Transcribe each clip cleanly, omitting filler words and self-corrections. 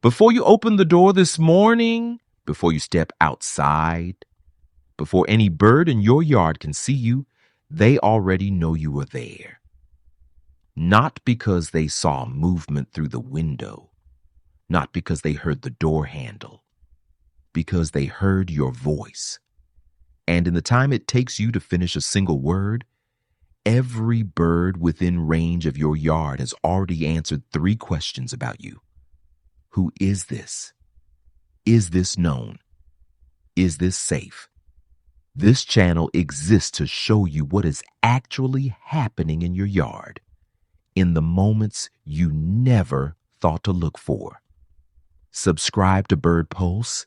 Before you open the door this morning, before you step outside, before any bird in your yard can see you, they already know you were there. Not because they saw movement through the window, not because they heard the door handle, because they heard your voice. And in the time it takes you to finish a single word, every bird within range of your yard has already answered 3 questions about you. Who is this? Is this known? Is this safe? This channel exists to show you what is actually happening in your yard in the moments you never thought to look for. Subscribe to Bird Pulse,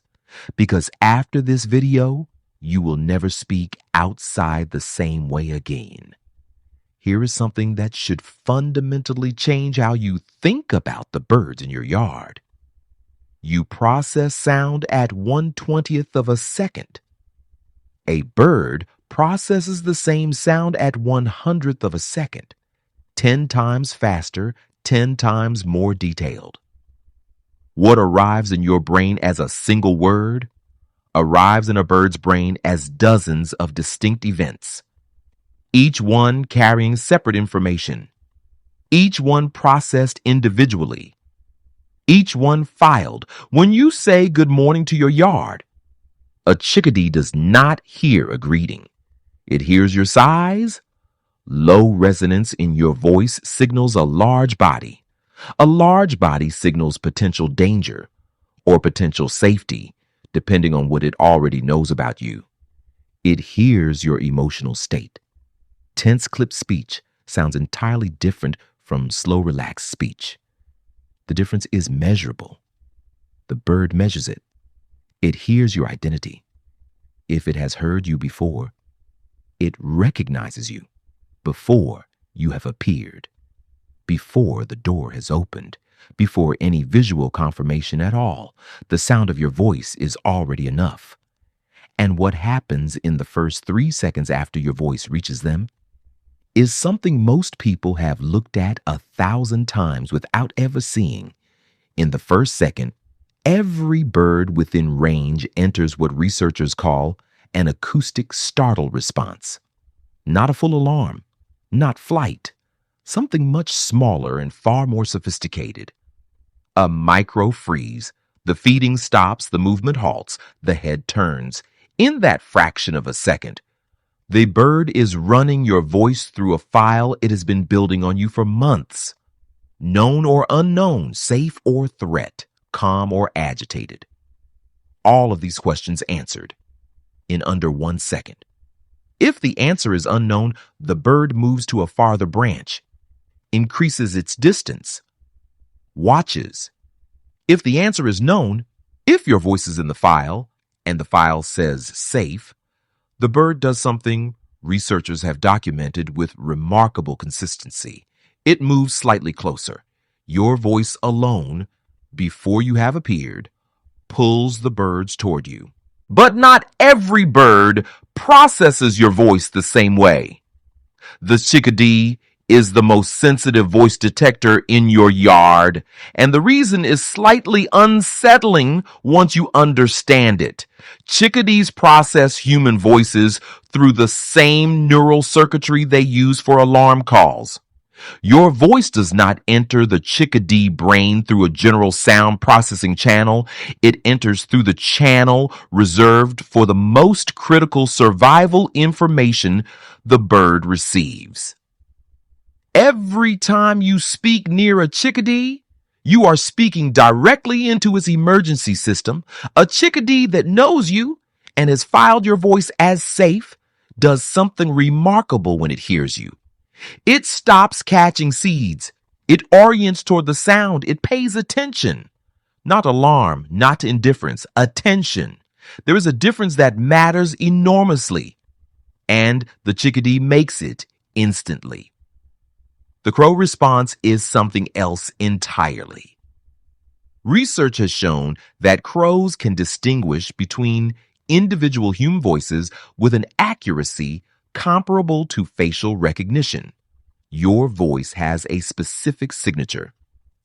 because after this video, you will never speak outside the same way again. Here is something that should fundamentally change how you think about the birds in your yard. You process sound at 1/20th of a second. A bird processes the same sound at 1/100th of a second, 10 times faster, 10 times more detailed. What arrives in your brain as a single word arrives in a bird's brain as dozens of distinct events, each one carrying separate information, each one processed individually, each one filed. When you say good morning to your yard, a chickadee does not hear a greeting. It hears your size. Low resonance in your voice signals a large body. A large body signals potential danger or potential safety, depending on what it already knows about you. It hears your emotional state. Tense clipped speech sounds entirely different from slow, relaxed speech. The difference is measurable. The bird measures it. It hears your identity. If it has heard you before, it recognizes you before you have appeared, before the door has opened, before any visual confirmation at all. The sound of your voice is already enough. And what happens in the first 3 seconds after your voice reaches them is something most people have looked at 1,000 times without ever seeing. In the first second, every bird within range enters what researchers call an acoustic startle response. Not a full alarm, not flight, something much smaller and far more sophisticated. A micro freeze. The feeding stops, the movement halts, the head turns. In that fraction of a second, the bird is running your voice through a file it has been building on you for months. Known or unknown, safe or threat, calm or agitated. All of these questions answered in under 1 second. If the answer is unknown, the bird moves to a farther branch, increases its distance, watches. If the answer is known, if your voice is in the file and the file says safe, the bird does something researchers have documented with remarkable consistency. It moves slightly closer. Your voice alone, before you have appeared, pulls the birds toward you. But not every bird processes your voice the same way. The chickadee is the most sensitive voice detector in your yard, and the reason is slightly unsettling once you understand it. Chickadees process human voices through the same neural circuitry they use for alarm calls. Your voice does not enter the chickadee brain through a general sound processing channel. It enters through the channel reserved for the most critical survival information the bird receives. Every time you speak near a chickadee, you are speaking directly into its emergency system. A chickadee that knows you and has filed your voice as safe does something remarkable when it hears you. It stops catching seeds. It orients toward the sound. It pays attention. Not alarm, not indifference, attention. There is a difference that matters enormously, and the chickadee makes it instantly. The crow response is something else entirely. Research has shown that crows can distinguish between individual human voices with an accuracy comparable to facial recognition. Your voice has a specific signature,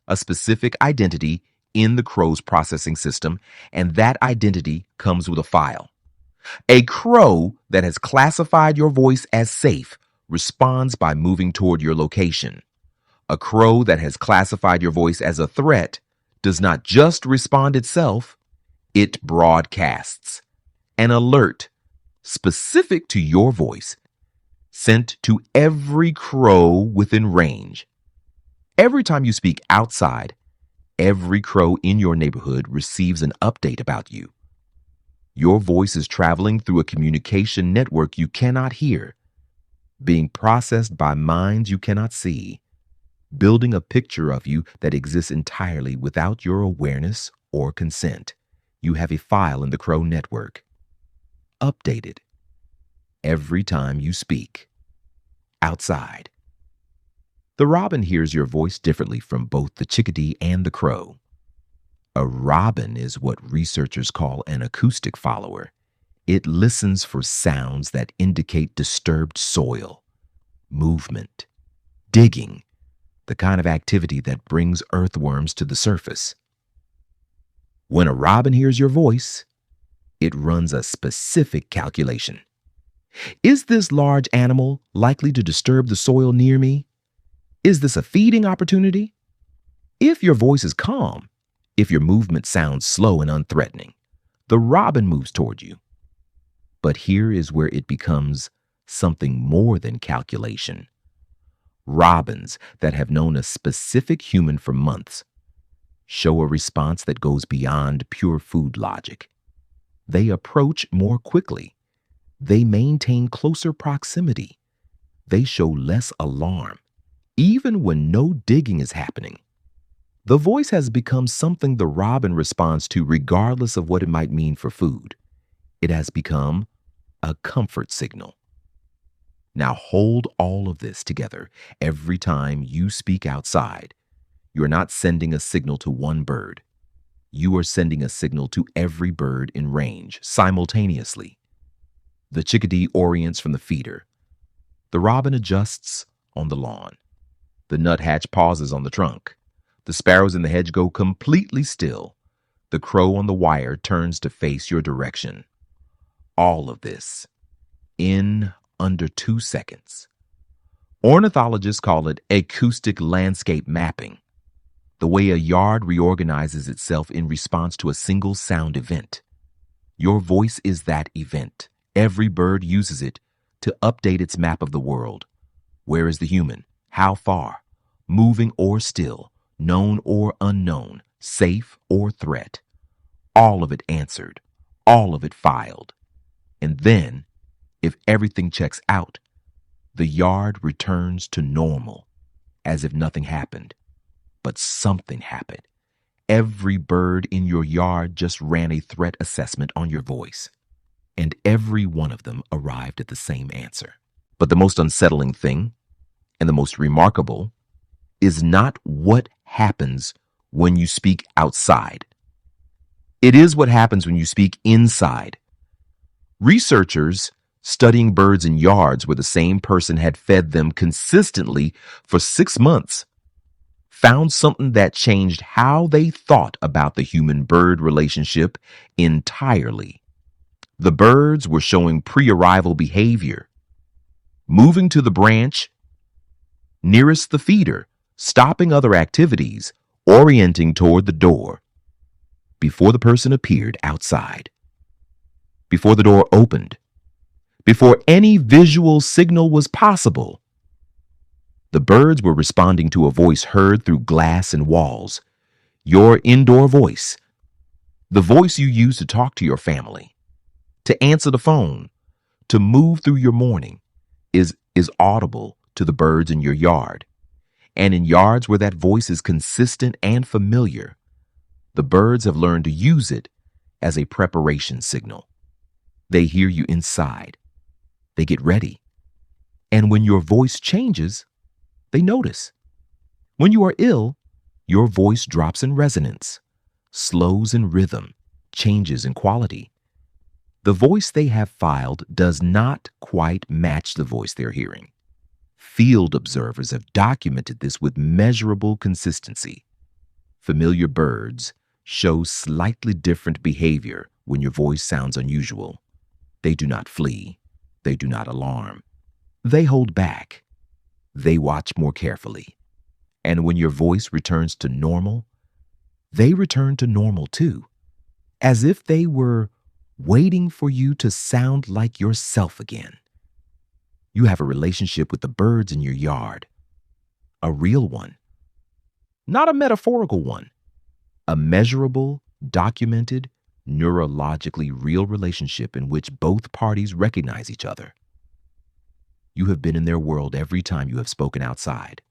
a specific identity in the crow's processing system, and that identity comes with a file. A crow that has classified your voice as safe responds by moving toward your location. A crow that has classified your voice as a threat does not just respond itself, it broadcasts an alert specific to your voice, sent to every crow within range. Every time you speak outside, every crow in your neighborhood receives an update about you. Your voice is traveling through a communication network you cannot hear, being processed by minds you cannot see, building a picture of you that exists entirely without your awareness or consent. You have a file in the crow network. Updated every time you speak outside. The robin hears your voice differently from both the chickadee and the crow. A robin is what researchers call an acoustic follower. It listens for sounds that indicate disturbed soil, movement, digging, the kind of activity that brings earthworms to the surface. When a robin hears your voice, it runs a specific calculation. Is this large animal likely to disturb the soil near me? Is this a feeding opportunity? If your voice is calm, if your movement sounds slow and unthreatening, the robin moves toward you. But here is where it becomes something more than calculation. Robins that have known a specific human for months show a response that goes beyond pure food logic. They approach more quickly. They maintain closer proximity. They show less alarm, even when no digging is happening. The voice has become something the robin responds to regardless of what it might mean for food. It has become a comfort signal. Now hold all of this together every time you speak outside. You're not sending a signal to one bird. You are sending a signal to every bird in range simultaneously. The chickadee orients from the feeder. The robin adjusts on the lawn. The nuthatch pauses on the trunk. The sparrows in the hedge go completely still. The crow on the wire turns to face your direction. All of this in under 2 seconds. Ornithologists call it acoustic landscape mapping, the way a yard reorganizes itself in response to a single sound event. Your voice is that event. Every bird uses it to update its map of the world. Where is the human? How far? Moving or still? Known or unknown? Safe or threat? All of it answered. All of it filed. And then, if everything checks out, the yard returns to normal, as if nothing happened. But something happened. Every bird in your yard just ran a threat assessment on your voice, and every one of them arrived at the same answer. But the most unsettling thing, and the most remarkable, is not what happens when you speak outside. It is what happens when you speak inside. Researchers studying birds in yards where the same person had fed them consistently for 6 months found something that changed how they thought about the human-bird relationship entirely. The birds were showing pre-arrival behavior, moving to the branch nearest the feeder, stopping other activities, orienting toward the door before the person appeared outside, before the door opened, before any visual signal was possible. The birds were responding to a voice heard through glass and walls, your indoor voice, the voice you use to talk to your family, to answer the phone, to move through your morning, is audible to the birds in your yard. And in yards where that voice is consistent and familiar, the birds have learned to use it as a preparation signal. They hear you inside. They get ready. And when your voice changes, they notice. When you are ill, your voice drops in resonance, slows in rhythm, changes in quality. The voice they have filed does not quite match the voice they're hearing. Field observers have documented this with measurable consistency. Familiar birds show slightly different behavior when your voice sounds unusual. They do not flee. They do not alarm. They hold back. They watch more carefully. And when your voice returns to normal, they return to normal too, as if they were waiting for you to sound like yourself again. You have a relationship with the birds in your yard, a real one, not a metaphorical one, a measurable, documented, neurologically real relationship in which both parties recognize each other. You have been in their world every time you have spoken outside,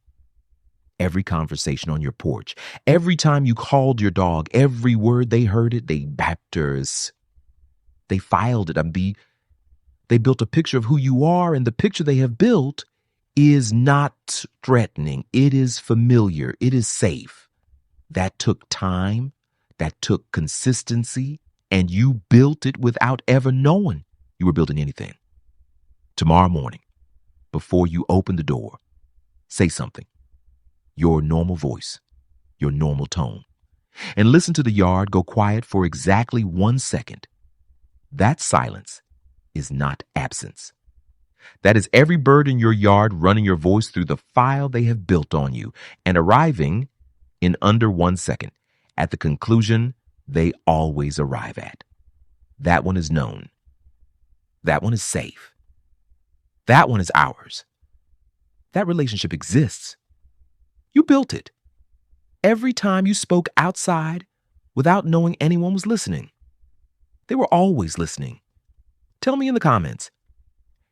every conversation on your porch, every time you called your dog, every word they heard it, they bapters. They filed it. They built a picture of who you are, and the picture they have built is not threatening. It is familiar. It is safe. That took time. That took consistency, and you built it without ever knowing you were building anything. Tomorrow morning, before you open the door, say something. Your normal voice, your normal tone, and listen to the yard go quiet for exactly 1 second. That silence is not absence. That is every bird in your yard running your voice through the file they have built on you and arriving in under 1 second at the conclusion they always arrive at. That one is known. That one is safe. That one is ours. That relationship exists. You built it. Every time you spoke outside without knowing anyone was listening. They were always listening. Tell me in the comments,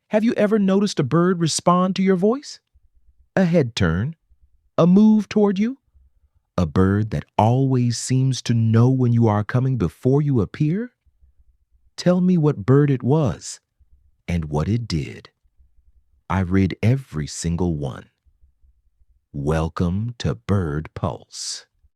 have you ever noticed a bird respond to your voice? A head turn, a move toward you? A bird that always seems to know when you are coming before you appear? Tell me what bird it was and what it did. I read every single one. Welcome to Bird Pulse.